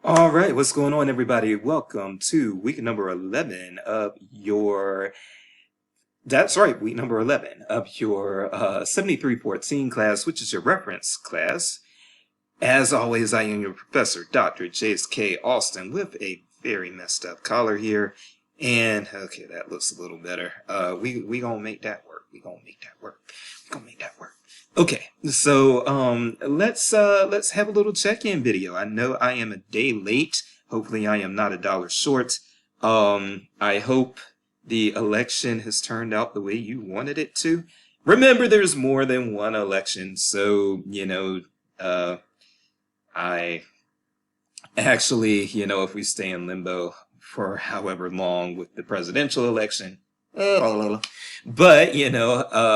All right, what's going on, everybody? Welcome to week number 11 of your, that's right, week number 11 of your 7314 class, which is your reference class. As always, I am your professor, Dr. J.S.K. Austin, with a very messed up collar here. And, okay, that looks a little better. We gonna make that work. We gonna make that work. We gonna make that work. Okay, so let's have a little check-in video. I know I am a day late. Hopefully I am not $1 short. I hope the election has turned out the way you wanted it to. Remember, there's more than one election, so I actually, if we stay in limbo for however long with the presidential election, but,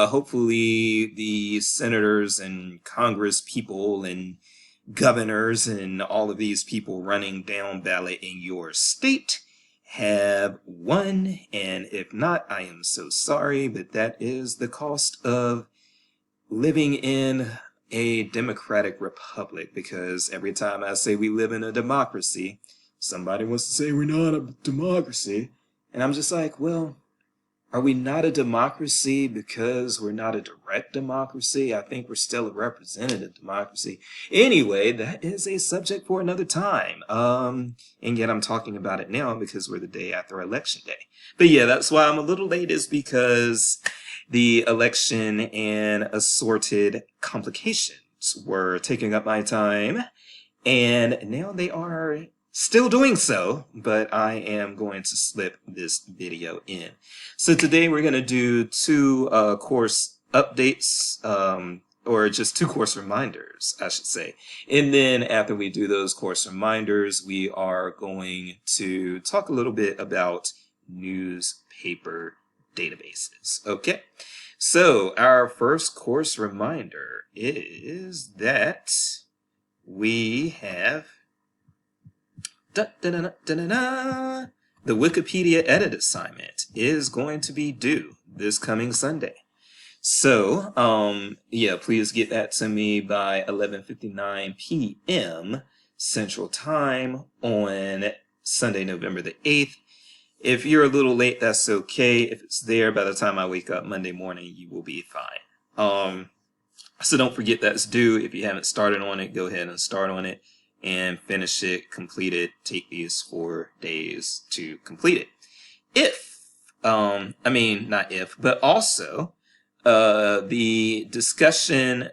hopefully the senators and Congress people and governors and all of these people running down ballot in your state have won. And if not, I am so sorry, but that is the cost of living in a democratic republic, because every time I say we live in a democracy, somebody wants to say we're not a democracy. And I'm just like, well, are we not a democracy because we're not a direct democracy? I think we're still a representative democracy. Anyway, that is a subject for another time. And yet I'm talking about it now because we're the day after election day. But yeah, that's why I'm a little late, is because the election and assorted complications were taking up my time. And now they are still doing so, but I am going to slip this video in. So today we're going to do two course updates, or just two course reminders, I should say. And then after we do those course reminders, we are going to talk a little bit about newspaper databases. Okay, so our first course reminder is that we have the Wikipedia edit assignment is going to be due this coming Sunday. So, yeah, please get that to me by 11:59 p.m. Central Time on Sunday, November the 8th. If you're a little late, that's okay. If it's there by the time I wake up Monday morning, you will be fine. So don't forget that's due. If you haven't started on it, go ahead and start on it and finish it, complete it. Take these 4 days to complete it. If, not if, but also, the discussion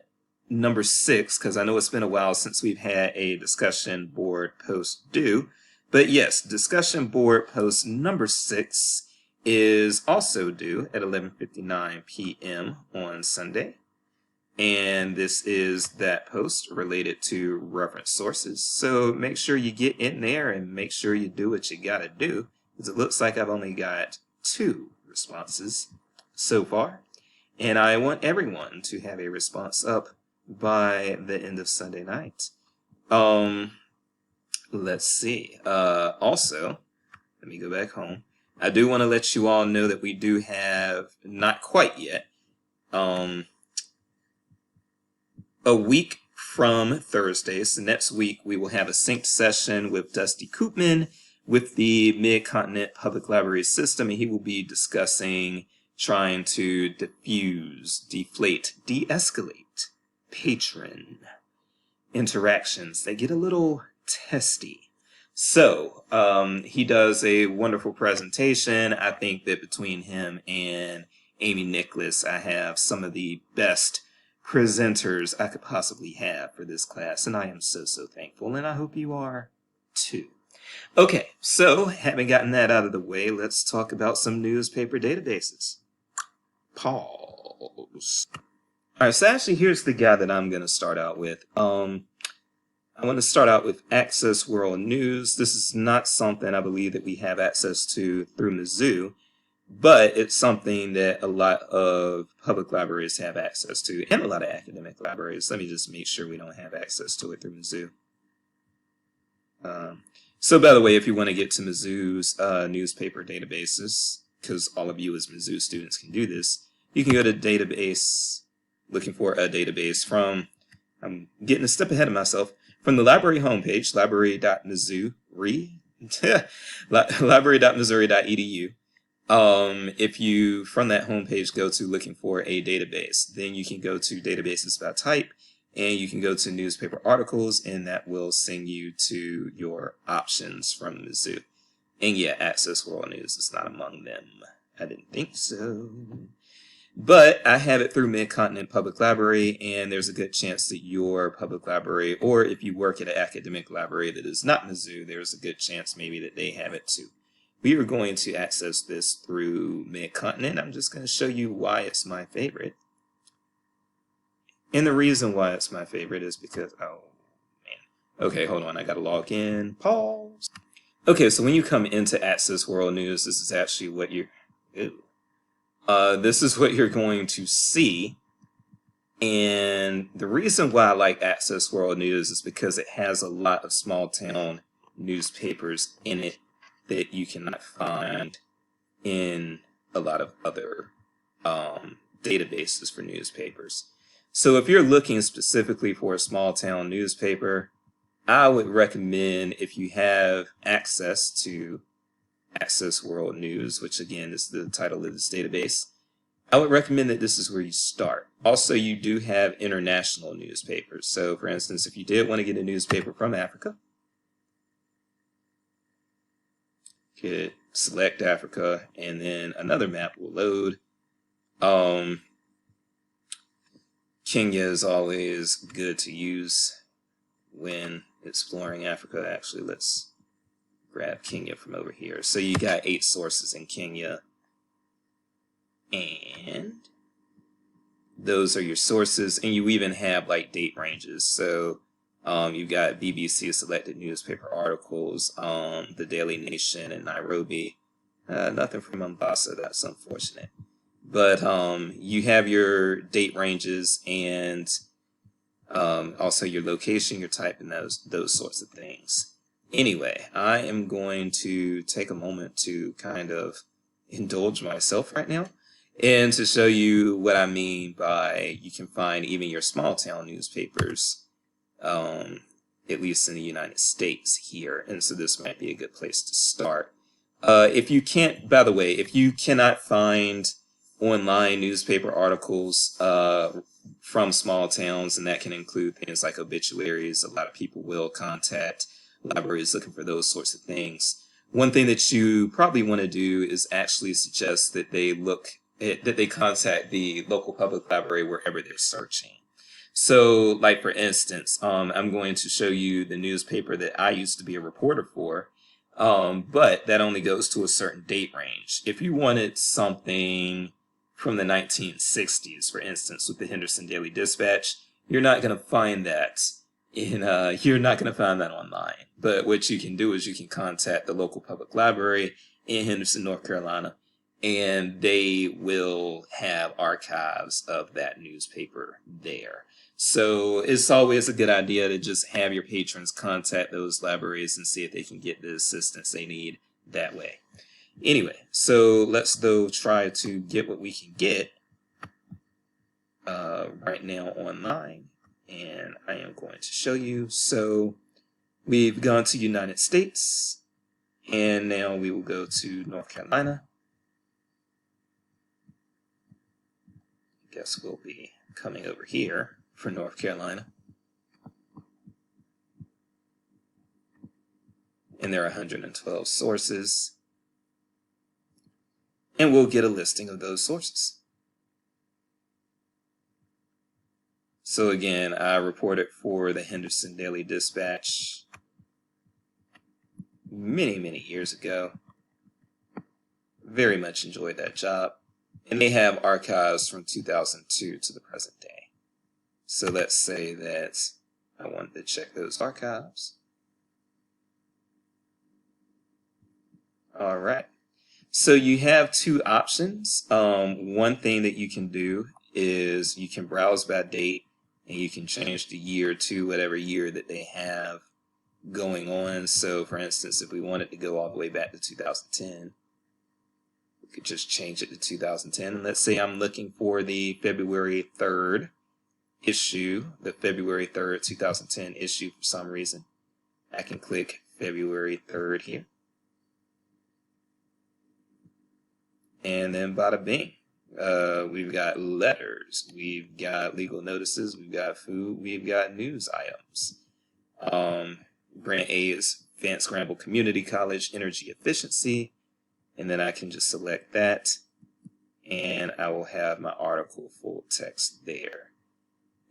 number 6, because I know it's been a while since we've had a discussion board post due, but yes, discussion board post number 6 is also due at 11:59 p.m. on Sunday. And this is that post related to reference sources. So make sure you get in there and make sure you do what you gotta do, because it looks like I've only got 2 responses so far. And I want everyone to have a response up by the end of Sunday night. Let's see. Also, let me go back home. I do want to let you all know that we do have, not quite yet, a week from Thursday, so next week we will have a synced session with Dusty Koopman with the Mid-Continent Public Library System, and he will be discussing trying to diffuse, deflate, de-escalate patron interactions. They get a little testy. So, he does a wonderful presentation. I think that between him and Amy Nicholas, I have some of the best presenters I could possibly have for this class, and I am so thankful, and I hope you are too. Okay, so having gotten that out of the way, let's talk about some newspaper databases. Pause. Alright, so actually here's the guy that I'm going to start out with. I want to start out with Access World News. This is not something I believe that we have access to through Mizzou, but it's something that a lot of public libraries have access to, and a lot of academic libraries. Let me just make sure we don't have access to it through Mizzou. So by the way, if you want to get to Mizzou's newspaper databases, because all of you as Mizzou students can do this, you can go to database, looking for a database from, I'm getting a step ahead of myself, from the library homepage, library.missouri, library.missouri.edu. If you, from that homepage, go to looking for a database, then you can go to databases by type, and you can go to newspaper articles, and that will send you to your options from Mizzou. And yeah, Access World News is not among them. I didn't think so. But I have it through Mid-Continent Public Library, and there's a good chance that your public library, or if you work at an academic library that is not Mizzou, there's a good chance maybe that they have it too. We are going to access this through Mid-Continent. I'm just going to show you why it's my favorite. And the reason why it's my favorite is because, oh man. Okay, hold on, I gotta log in. Pause. Okay, so when you come into Access World News, this is actually what you're, this is what you're going to see. And the reason why I like Access World News is because it has a lot of small town newspapers in it that you cannot find in a lot of other databases for newspapers. So if you're looking specifically for a small town newspaper, I would recommend, if you have access to Access World News, which again is the title of this database, I would recommend that this is where you start. Also, you do have international newspapers. So for instance, if you did want to get a newspaper from Africa, you could select Africa, and then another map will load. Kenya is always good to use when exploring Africa. Actually, let's grab Kenya from over here. So you got 8 sources in Kenya, and those are your sources, and you even have like date ranges. So you've got BBC selected newspaper articles, the Daily Nation in Nairobi. Nothing from Mombasa, that's unfortunate. But you have your date ranges, and also your location, your type, and those sorts of things. Anyway, I am going to take a moment to kind of indulge myself right now and to show you what I mean by you can find even your small town newspapers, at least in the United States here. And so this might be a good place to start. If you can't, by the way, if you cannot find online newspaper articles from small towns, and that can include things like obituaries. A lot of people will contact libraries looking for those sorts of things. One thing that you probably want to do is actually suggest that they contact the local public library wherever they're searching. So, like for instance, I'm going to show you the newspaper that I used to be a reporter for, but that only goes to a certain date range. If you wanted something from the 1960s, for instance, with the Henderson Daily Dispatch, you're not going to find that you're not going to find that online. But what you can do is you can contact the local public library in Henderson, North Carolina, and they will have archives of that newspaper there. So it's always a good idea to just have your patrons contact those libraries and see if they can get the assistance they need that way. Anyway, so let's though try to get what we can get right now online, and I am going to show you. So we've gone to United States, and now we will go to North Carolina. I guess we'll be coming over here for North Carolina. And there are 112 sources. And we'll get a listing of those sources. So again, I reported for the Henderson Daily Dispatch many, many years ago. Very much enjoyed that job. And they have archives from 2002 to the present day. So let's say that I wanted to check those archives. All right. So you have 2 options. One thing that you can do is you can browse by date, and you can change the year to whatever year that they have going on. So for instance, if we wanted to go all the way back to 2010, we could just change it to 2010. And let's say I'm looking for the February 3rd issue, the February 3rd, 2010 issue for some reason. I can click February 3rd here. And then bada bing. We've got letters, we've got legal notices, we've got food, we've got news items. Grant A is Vance Granville Community College Energy Efficiency. And then I can just select that. And I will have my article full text there.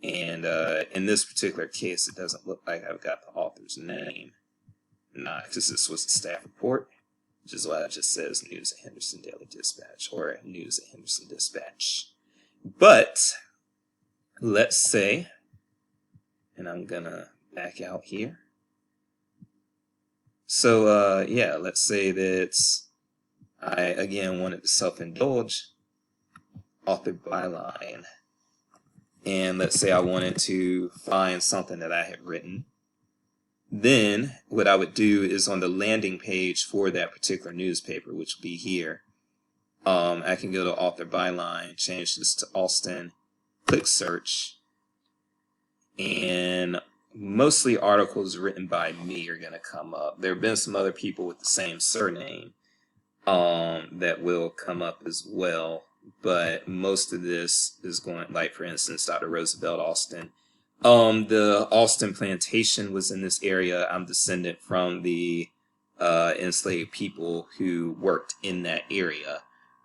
And in this particular case, it doesn't look like I've got the author's name. Nah, because this was a staff report, which is why it just says News at Henderson Daily Dispatch or News at Henderson Dispatch. But let's say, and I'm going to back out here. So, yeah, let's say that I, again, wanted to self-indulge, author byline. And let's say I wanted to find something that I had written. Then what I would do is on the landing page for that particular newspaper, which would be here, I can go to author byline, change this to Austin, click search, and mostly articles written by me are going to come up. There have been some other people with the same surname that will come up as well. But most of this is going, like, for instance, Dr. Roosevelt Austin. The Austin plantation was in this area. I'm descendant from the enslaved people who worked in that area.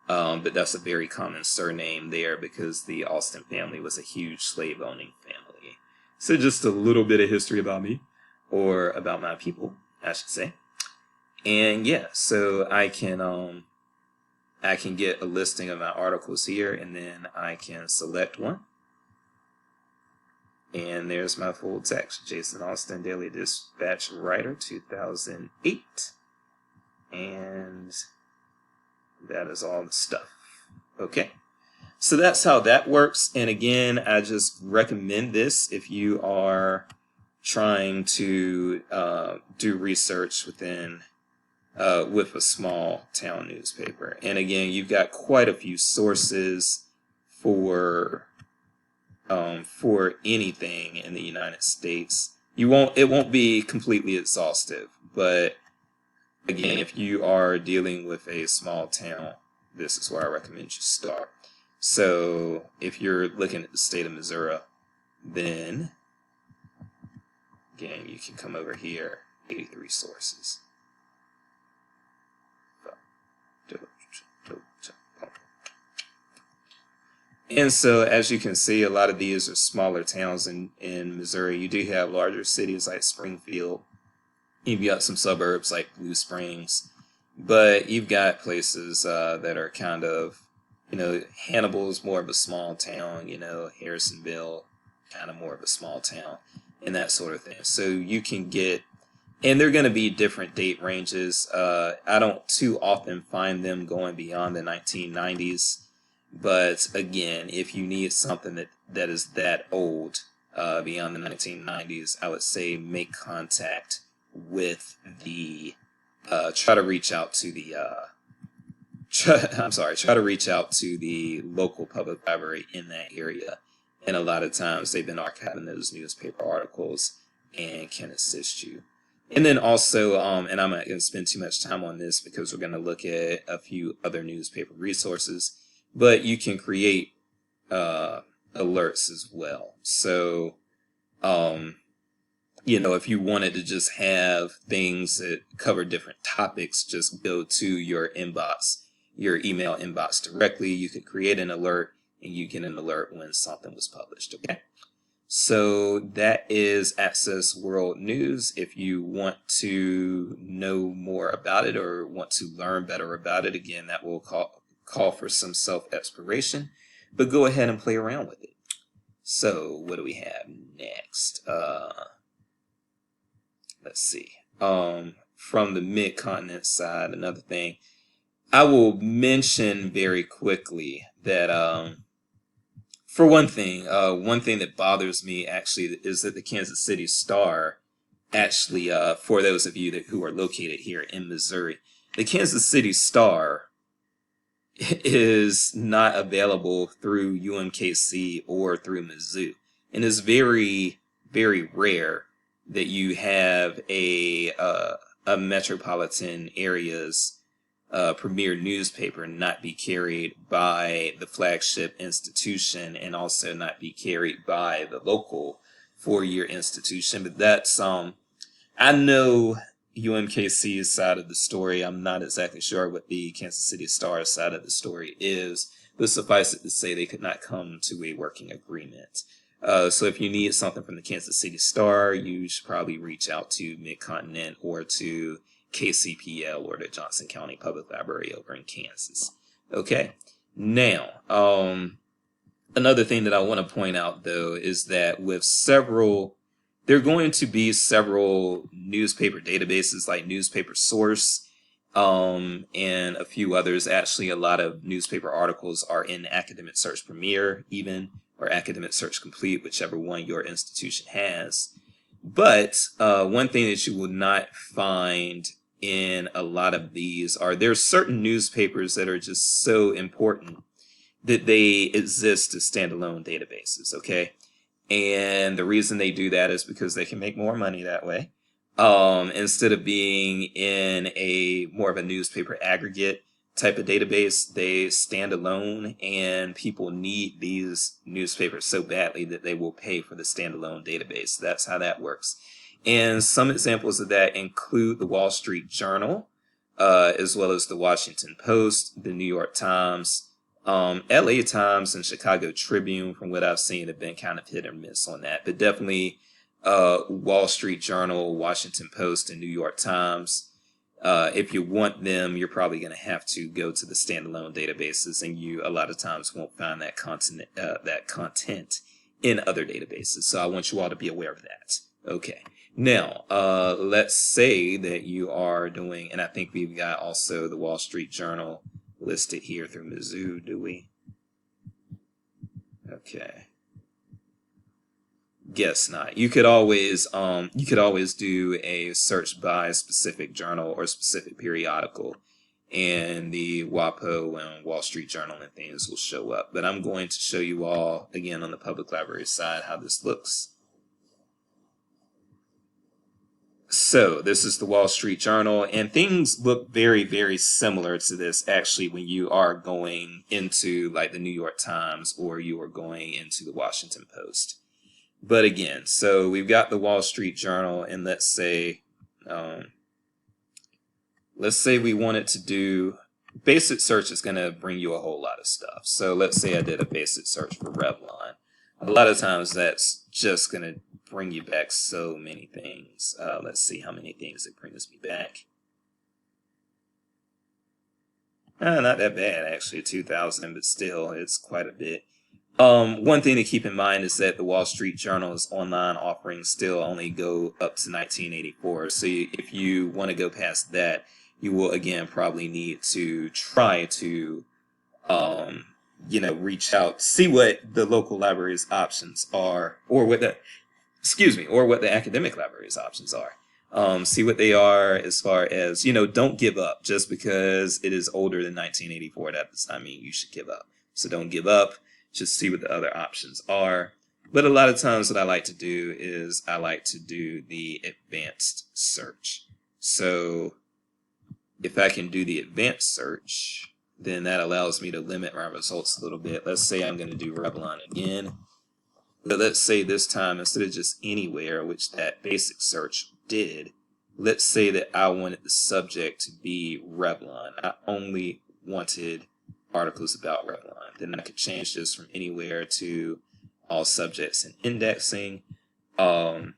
But that's a very common surname there because the Austin family was a huge slave-owning family. So just a little bit of history about me, or about my people, I should say. And yeah, so I can get a listing of my articles here, and then I can select one. And there's my full text, Jason Austin, Daily Dispatch writer, 2008. And that is all the stuff. Okay, so that's how that works. And again, I just recommend this if you are trying to do research within with a small town newspaper. And again, you've got quite a few sources for anything in the United States. It won't be completely exhaustive, but again, if you are dealing with a small town, this is where I recommend you start. So if you're looking at the state of Missouri, then again, you can come over here, 83 sources. And so, as you can see, a lot of these are smaller towns in Missouri. You do have larger cities like Springfield. You've got some suburbs like Blue Springs. But you've got places that are kind of, Hannibal is more of a small town, Harrisonville, kind of more of a small town, and that sort of thing. So you can get, and they're going to be different date ranges. I don't too often find them going beyond the 1990s. But again, if you need something that is that old, beyond the 1990s, I would say make contact with the, try to reach out to the, try to reach out to the local public library in that area. And a lot of times they've been archiving those newspaper articles and can assist you. And then also, and I'm not going to spend too much time on this because we're going to look at a few other newspaper resources. But you can create alerts as well. So, if you wanted to just have things that cover different topics, just go to your inbox, your email inbox directly. You could create an alert and you get an alert when something was published. Okay. So that is Access World News. If you want to know more about it or want to learn better about it, again, that will call for some self-exploration, but go ahead and play around with it. So what do we have next? Let's see. From the mid-continent side, another thing I will mention very quickly that for one thing that bothers me actually is that the Kansas City Star actually, for those of you who are located here in Missouri, the Kansas City Star is not available through UMKC or through Mizzou. And it's very, very rare that you have a metropolitan area's premier newspaper not be carried by the flagship institution and also not be carried by the local four-year institution. But that's I know UMKC's side of the story. I'm not exactly sure what the Kansas City Star side of the story is, but suffice it to say they could not come to a working agreement. So if you need something from the Kansas City Star, you should probably reach out to Mid-Continent or to KCPL or the Johnson County Public Library over in Kansas. Okay. Now, another thing that I want to point out, though, is that there are going to be several newspaper databases like Newspaper Source and a few others. Actually, a lot of newspaper articles are in Academic Search Premier even, or Academic Search Complete, whichever one your institution has. But one thing that you will not find in a lot of these there's certain newspapers that are just so important that they exist as standalone databases, okay? And the reason they do that is because they can make more money that way. Instead of being in more of a newspaper aggregate type of database, they stand alone, and people need these newspapers so badly that they will pay for the standalone database. That's how that works. And some examples of that include the Wall Street Journal, as well as the Washington Post, the New York Times, LA Times and Chicago Tribune, from what I've seen, have been kind of hit or miss on that. But definitely Wall Street Journal, Washington Post, and New York Times. If you want them, you're probably going to have to go to the standalone databases, and you a lot of times won't find that content in other databases. So I want you all to be aware of that. Okay. Now, let's say that you are doing, and I think we've got also the Wall Street Journal listed here through Mizzou, do we? Okay. Guess not. You could always do a search by specific journal or specific periodical, and the WAPO and Wall Street Journal and things will show up. But I'm going to show you all again on the public library side how this looks. So this is the Wall Street Journal, and things look very, very similar to this actually when you are going into like the New York Times or you are going into the Washington Post. But again, so we've got the Wall Street Journal, and let's say we wanted to do basic search is going to bring you a whole lot of stuff. So let's say I did a basic search for Revlon. A lot of times that's just going to bring you back so many things. Let's see how many things it brings me back. Not that bad, actually, 2,000, but still, it's quite a bit. One thing to keep in mind is that the Wall Street Journal's online offerings still only go up to 1984. So if you want to go past that, you will, again, probably need to try to reach out, see what the local library's options are, or what the academic library's options are. See what they are as far as, don't give up just because it is older than 1984. That does not mean you should give up. So don't give up. Just see what the other options are. But a lot of times what I like to do is I like to do the advanced search. So if I can do the advanced search, then that allows me to limit my results a little bit. Let's say I'm going to do Revlon again. But let's say this time, instead of just anywhere, which that basic search did, let's say that I wanted the subject to be Revlon. I only wanted articles about Revlon. Then I could change this from anywhere to all subjects and indexing. And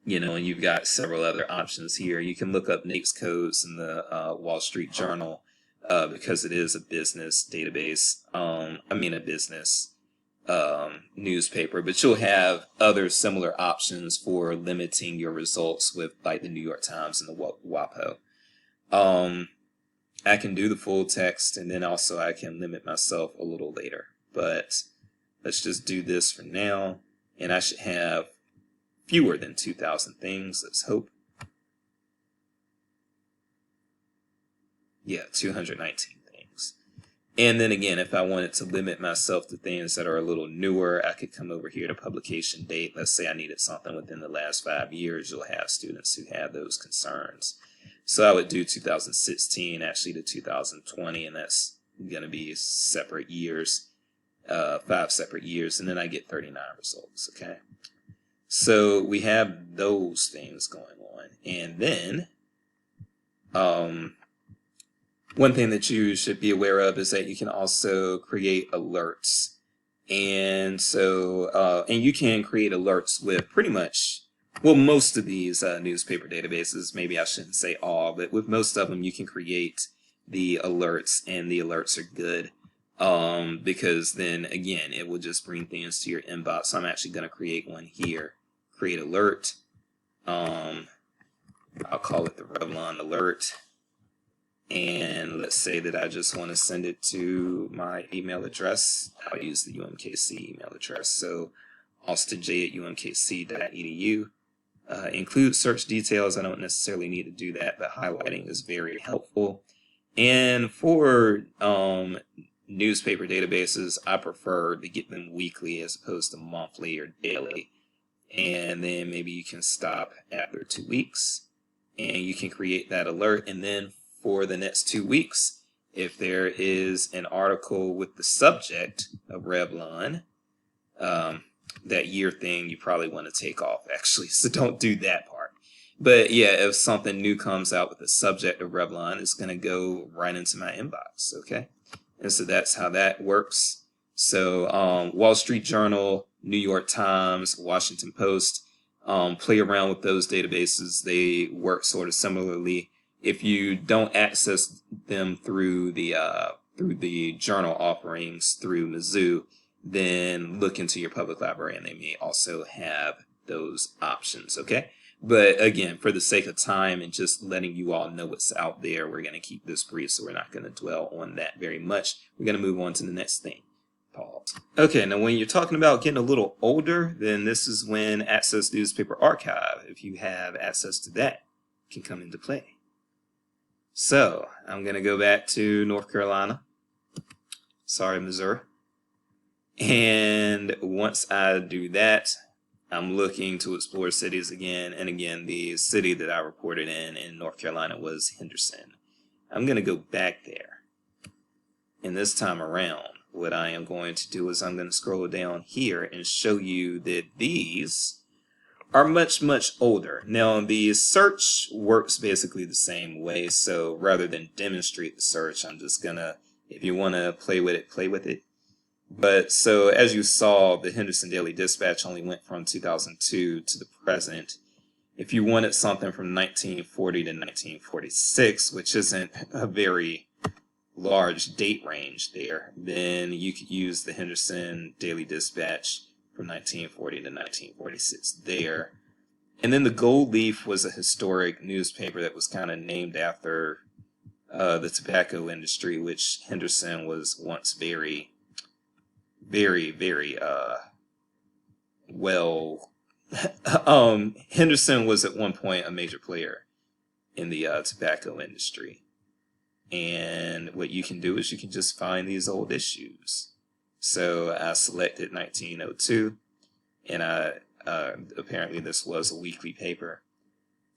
you've got several other options here. You can look up NAICS codes in the Wall Street Journal because it is a business database. A business newspaper, but you'll have other similar options for limiting your results with like the New York Times and the WAPO. I can do the full text, and then also I can limit myself a little later, but let's just do this for now, and I should have fewer than 2,000 things. Let's hope. Yeah, 219 things. And then again, if I wanted to limit myself to things that are a little newer, I could come over here to publication date. Let's say I needed something within the last 5 years. You'll have students who have those concerns. So I would do 2016 actually to 2020, and that's going to be separate years, 5 separate years, and then I get 39 results, okay? So we have those things going on. And then one thing that you should be aware of is that you can also create alerts. And so, and you can create alerts with pretty much, well, most of these newspaper databases, maybe I shouldn't say all, but with most of them, you can create the alerts, and the alerts are good. Because then again, it will just bring things to your inbox. So I'm actually going to create one here, create alert. I'll call it the Revlon alert. And let's say that I just want to send it to my email address. I'll use the UMKC email address. So austinj@umkc.edu. Include search details. I don't necessarily need to do that, but highlighting is very helpful. And for newspaper databases, I prefer to get them weekly as opposed to monthly or daily. And then maybe you can stop after 2 weeks and you can create that alert. And then for the next 2 weeks, if there is an article with the subject of Revlon, that year thing you probably want to take off actually, so don't do that part. But yeah, if something new comes out with the subject of Revlon, it's going to go right into my inbox, okay? And so that's how that works. So Wall Street Journal, New York Times, Washington Post, play around with those databases. They work sort of similarly. If you don't access them through the journal offerings through Mizzou, then look into your public library and they may also have those options, okay? But again, for the sake of time and just letting you all know what's out there, we're going to keep this brief, so we're not going to dwell on that very much. We're going to move on to the next thing. Pause. Okay, now when you're talking about getting a little older, then this is when Access Newspaper Archive, if you have access to that, can come into play. So I'm going to go back to North Carolina. Sorry, Missouri. And once I do that, I'm looking to explore cities again. And again, the city that I reported in North Carolina was Henderson. I'm going to go back there. And this time around, what I am going to do is I'm going to scroll down here and show you that these are much, much older. Now, the search works basically the same way. So rather than demonstrate the search, I'm just going to, if you want to play with it, play with it. But so as you saw, the Henderson Daily Dispatch only went from 2002 to the present. If you wanted something from 1940 to 1946, which isn't a very large date range there, then you could use the Henderson Daily Dispatch from 1940 to 1946 there. And then the Gold Leaf was a historic newspaper that was kind of named after the tobacco industry, which Henderson was once very well. Henderson was at one point a major player in the tobacco industry. And what you can do is you can just find these old issues. So I selected 1902, and apparently this was a weekly paper.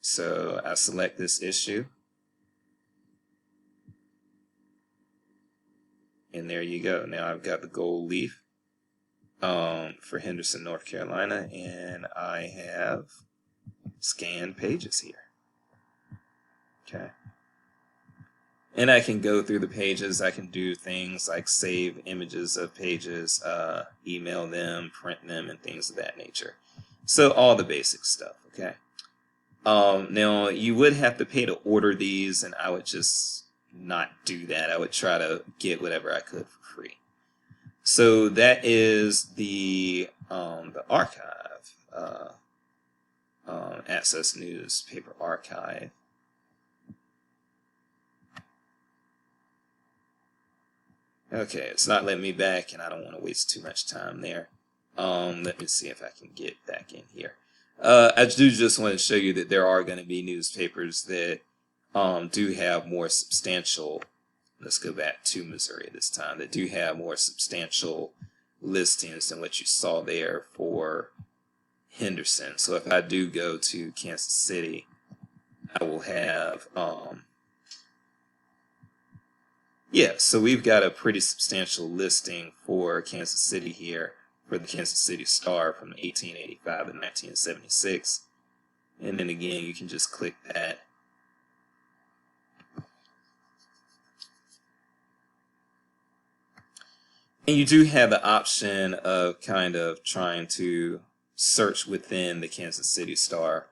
So I select this issue. And there you go. Now I've got the Gold Leaf for Henderson, North Carolina, and I have scanned pages here. Okay. And I can go through the pages. I can do things like save images of pages, email them, print them, and things of that nature. So all the basic stuff, okay? Now, you would have to pay to order these, and I would just not do that. I would try to get whatever I could for free. So that is the archive, Access Newspaper Archive. Okay, it's not letting me back, and I don't want to waste too much time there. Let me see if I can get back in here. I do just want to show you that there are going to be newspapers that do have more substantial let's go back to Missouri this time, that do have more substantial listings than what you saw there for Henderson. So if I do go to Kansas City, I will have, yeah, so we've got a pretty substantial listing for Kansas City here, for the Kansas City Star from 1885 to 1976. And then again, you can just click that. And you do have the option of kind of trying to search within the Kansas City Star.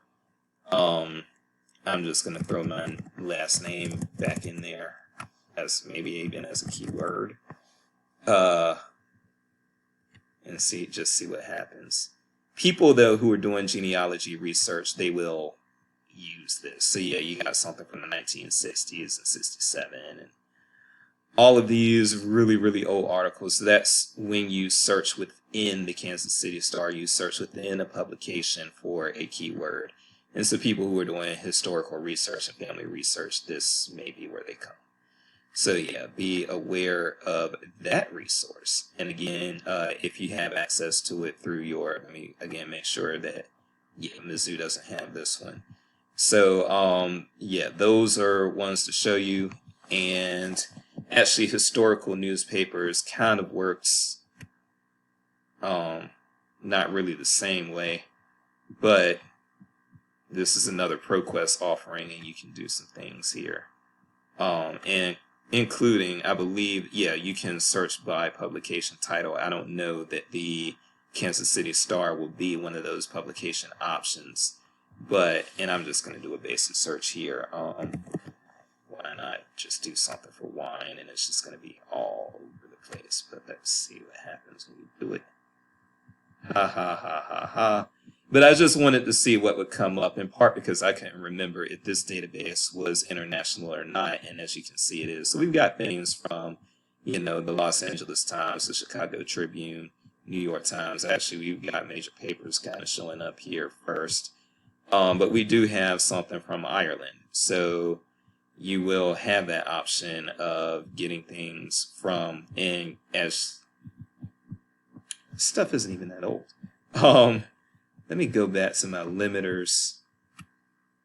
I'm just going to throw my last name back in there as maybe even as a keyword. And just see what happens. People, though, who are doing genealogy research, they will use this. So yeah, you got something from the 1960s and 67 and all of these really old articles. So that's when you search within the Kansas City Star, you search within a publication for a keyword. And so people who are doing historical research and family research, this may be where they come. So yeah, be aware of that resource. And again, if you have access to it through your, let me again make sure that, yeah, Mizzou doesn't have this one. So yeah, those are ones to show you. And actually, historical newspapers kind of works not really the same way, but this is another ProQuest offering, and you can do some things here. And including, I believe, yeah, you can search by publication title. I don't know that the Kansas City Star will be one of those publication options, but, and I'm just going to do a basic search here. Why not just do something for wine, and it's just going to be all over the place. But let's see what happens when we do it. Ha ha ha ha ha. But I just wanted to see what would come up, in part because I couldn't remember if this database was international or not, and as you can see it is. So we've got things from, you know, the Los Angeles Times, the Chicago Tribune, New York Times. Actually, we've got major papers kind of showing up here first. But we do have something from Ireland. So you will have that option of getting things from, and as stuff isn't even that old. Let me go back to my limiters,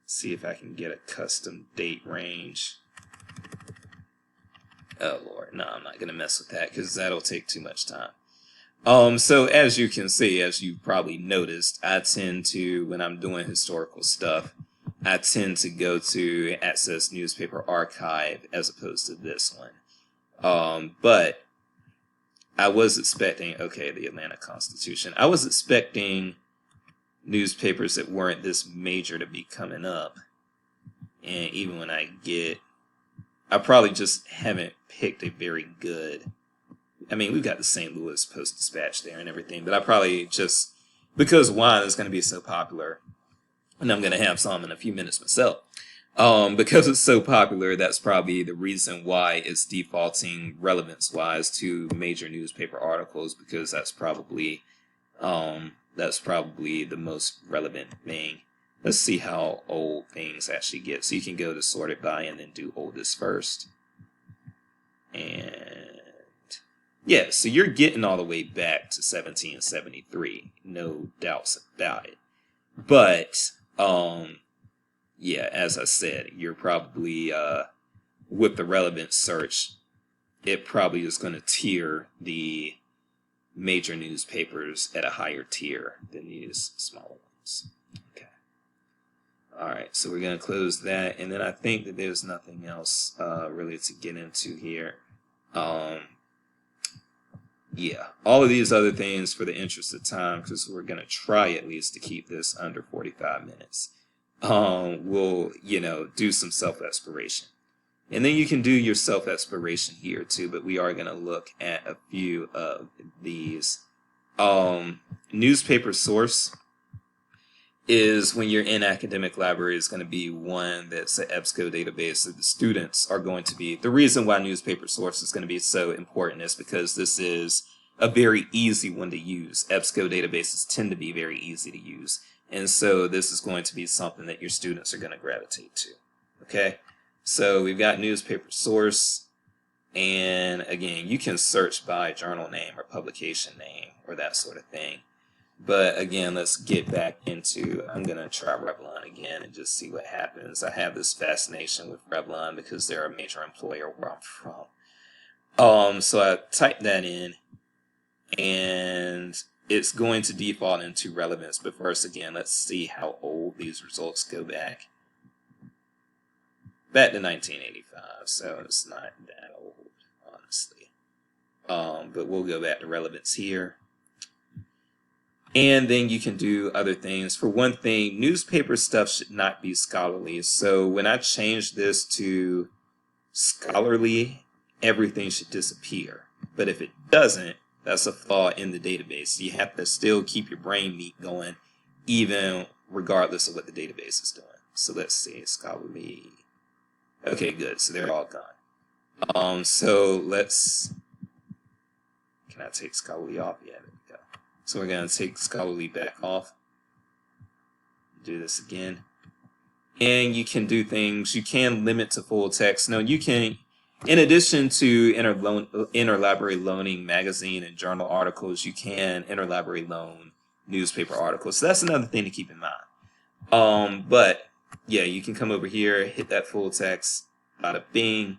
see if I can get a custom date range. Oh Lord, no, I'm not gonna mess with that because that'll take too much time. So as you can see, as you probably noticed, I tend to, when I'm doing historical stuff, I tend to go to Access Newspaper Archive as opposed to this one. But I was expecting, okay, the Atlanta Constitution. I was expecting newspapers that weren't this major to be coming up. And even when I probably just haven't picked a very good, I mean, we've got the St. Louis Post-Dispatch there and everything, but I probably just, because wine is going to be so popular, and I'm going to have some in a few minutes myself. Because it's so popular, that's probably the reason why it's defaulting relevance-wise to major newspaper articles, because that's probably the most relevant thing. Let's see how old things actually get. So you can go to sort it by and then do oldest first. And yeah, so you're getting all the way back to 1773. No doubts about it. But yeah, as I said, you're probably, with the relevant search, it probably is going to tier the major newspapers at a higher tier than these smaller ones. Okay. All right, so we're going to close that, and then I think that there's nothing else really to get into here. Yeah, all of these other things for the interest of time, because we're going to try at least to keep this under 45 minutes. We'll, you know, do some self-exploration. And then you can do your self-exploration here too, but we are going to look at a few of these. Newspaper source is, when you're in academic library, is going to be one that's an EBSCO database that the students are going to be. The reason why newspaper source is going to be so important is because this is a very easy one to use. EBSCO databases tend to be very easy to use. And so this is going to be something that your students are going to gravitate to. Okay? So we've got newspaper source. And again, you can search by journal name or publication name or that sort of thing. But again, let's get back into, I'm going to try Revlon again and just see what happens. I have this fascination with Revlon because they're a major employer where I'm from. So I type that in and it's going to default into relevance. But first, again, let's see how old these results go back. Back to 1985, so it's not that old, honestly. But we'll go back to relevance here. And then you can do other things. For one thing, newspaper stuff should not be scholarly. So when I change this to scholarly, everything should disappear. But if it doesn't, that's a flaw in the database. You have to still keep your brain meat going, even regardless of what the database is doing. So let's see, scholarly. Okay, good. So they're all gone. So let's, can I take scholarly off? Yeah, there we go. So we're going to take scholarly back off. Do this again. And you can do things, you can limit to full text. Now you can, in addition to interlibrary loaning magazine and journal articles, you can interlibrary loan newspaper articles. So that's another thing to keep in mind. But yeah, you can come over here, hit that full text, bada bing.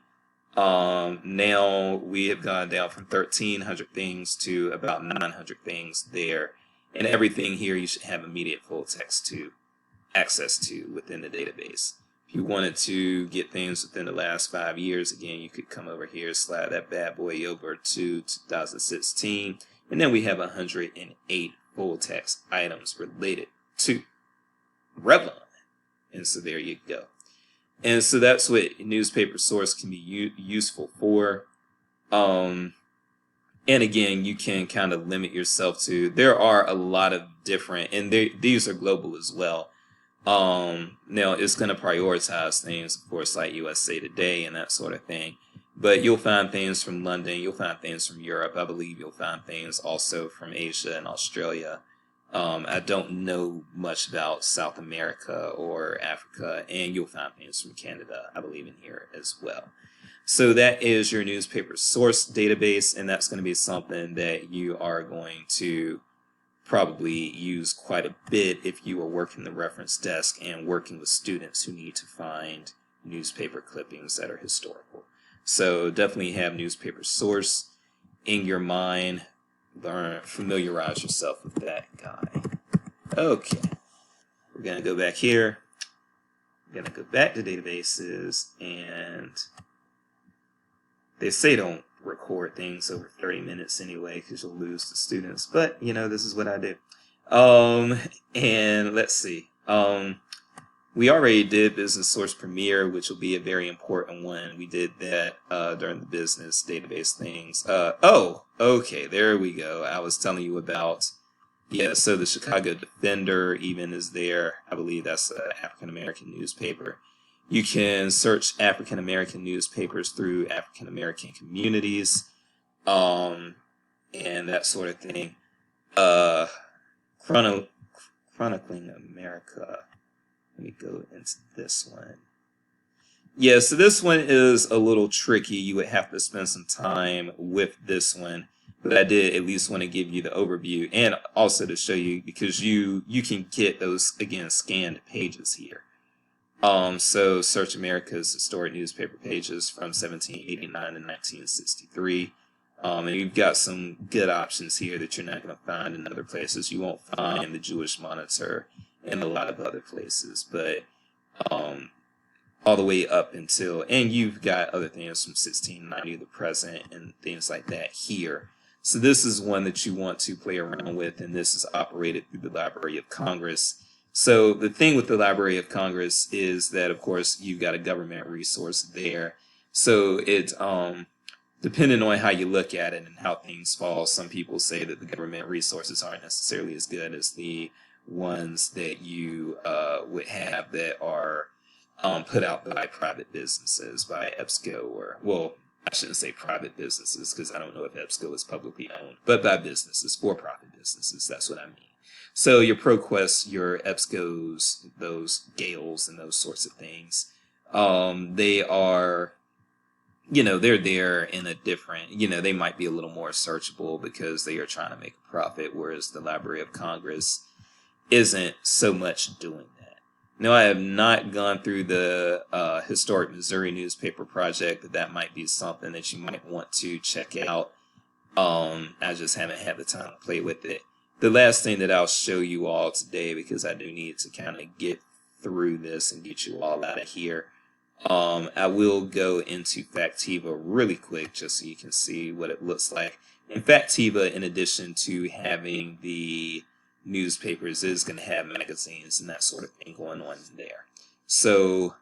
Now we have gone down from 1,300 things to about 900 things there. And everything here you should have immediate full text to access to within the database. If you wanted to get things within the last 5 years, again, you could come over here, slide that bad boy over to 2016, and then we have 108 full text items related to Revlon. And so there you go. And so that's what newspaper source can be useful for. And again, you can kind of limit yourself to, there are a lot of different, and these are global as well. Now it's going to prioritize things, of course, like USA Today and that sort of thing. But you'll find things from London, you'll find things from Europe. I believe you'll find things also from Asia and Australia. I don't know much about South America or Africa, and you'll find things from Canada, I believe, in here as well. So that is your newspaper source database, and that's going to be something that you are going to probably use quite a bit if you are working the reference desk and working with students who need to find newspaper clippings that are historical. So definitely have newspaper source in your mind. Familiarize yourself with that guy. Okay, we're going to go back here. We're going to go back to databases, and they say don't record things over 30 minutes anyway because you'll lose the students, but you know, this is what I do. And let's see. We already did Business Source Premier, which will be a very important one. We did that during the business database things. Oh, okay, there we go. I was telling you about, yeah, so the Chicago Defender even is there. I believe that's an African-American newspaper. You can search African-American newspapers through African-American communities, and that sort of thing. Chronicling America. Let me go into this one. Yeah, so this one is a little tricky. You would have to spend some time with this one. But I did at least want to give you the overview and also to show you, because you can get those, again, scanned pages here. So search America's historic newspaper pages from 1789 to 1963. And you've got some good options here that you're not going to find in other places. You won't find the Jewish Monitor and a lot of other places, but all the way up until, and you've got other things from 1690 to the present and things like that here. So this is one that you want to play around with, and this is operated through the Library of Congress. So the thing with the Library of Congress is that, of course, you've got a government resource there. So it's depending on how you look at it and how things fall, some people say that the government resources aren't necessarily as good as the ones that you would have that are put out by private businesses, by EBSCO, or, well, I shouldn't say private businesses because I don't know if EBSCO is publicly owned, but by businesses, for-profit businesses, that's what I mean. So your ProQuest, your EBSCOs, those Gales and those sorts of things, they are they're there in a different, they might be a little more searchable because they are trying to make a profit, whereas the Library of Congress isn't so much doing that. No, I have not gone through the Historic Missouri Newspaper Project, but that might be something that you might want to check out. I just haven't had the time to play with it. The last thing that I'll show you all today, because I do need to kind of get through this and get you all out of here, I will go into Factiva really quick just so you can see what it looks like. And Factiva, in addition to having the newspapers, is going to have magazines and that sort of thing going on there. So,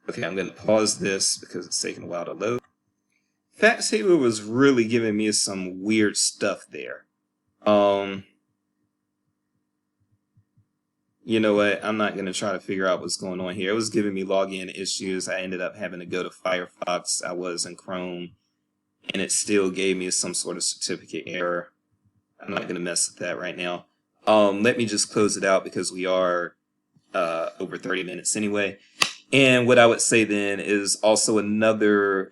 okay, I'm going to pause this because it's taking a while to load. Factiva was really giving me some weird stuff there. You know what? I'm not going to try to figure out what's going on here. It was giving me login issues. I ended up having to go to Firefox. I was in Chrome, and it still gave me some sort of certificate error. I'm not going to mess with that right now. Let me just close it out because we are over 30 minutes anyway. And what I would say then is also another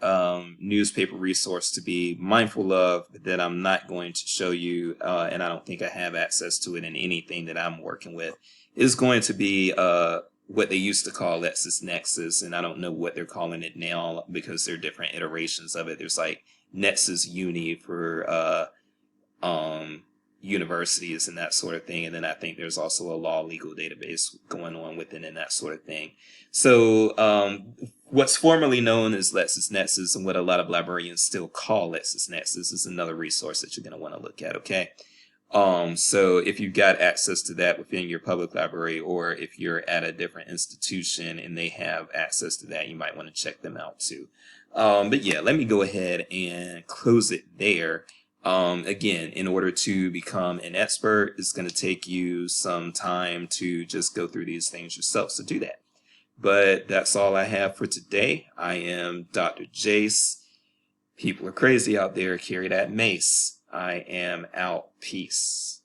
newspaper resource to be mindful of that I'm not going to show you, and I don't think I have access to it in anything that I'm working with, is going to be what they used to call LexisNexis, and I don't know what they're calling it now because there are different iterations of it. There's like Nexus Uni for universities and that sort of thing, and then I think there's also a law legal database going on within and that sort of thing. So what's formerly known as LexisNexis and what a lot of librarians still call LexisNexis is another resource that you're going to want to look at, okay? So if you've got access to that within your public library, or if you're at a different institution and they have access to that, you might want to check them out too. But yeah, let me go ahead and close it there. Again, in order to become an expert, it's going to take you some time to just go through these things yourself. So do that. But that's all I have for today. I am Dr. Jace. People are crazy out there. Carry that mace. I am out. Peace.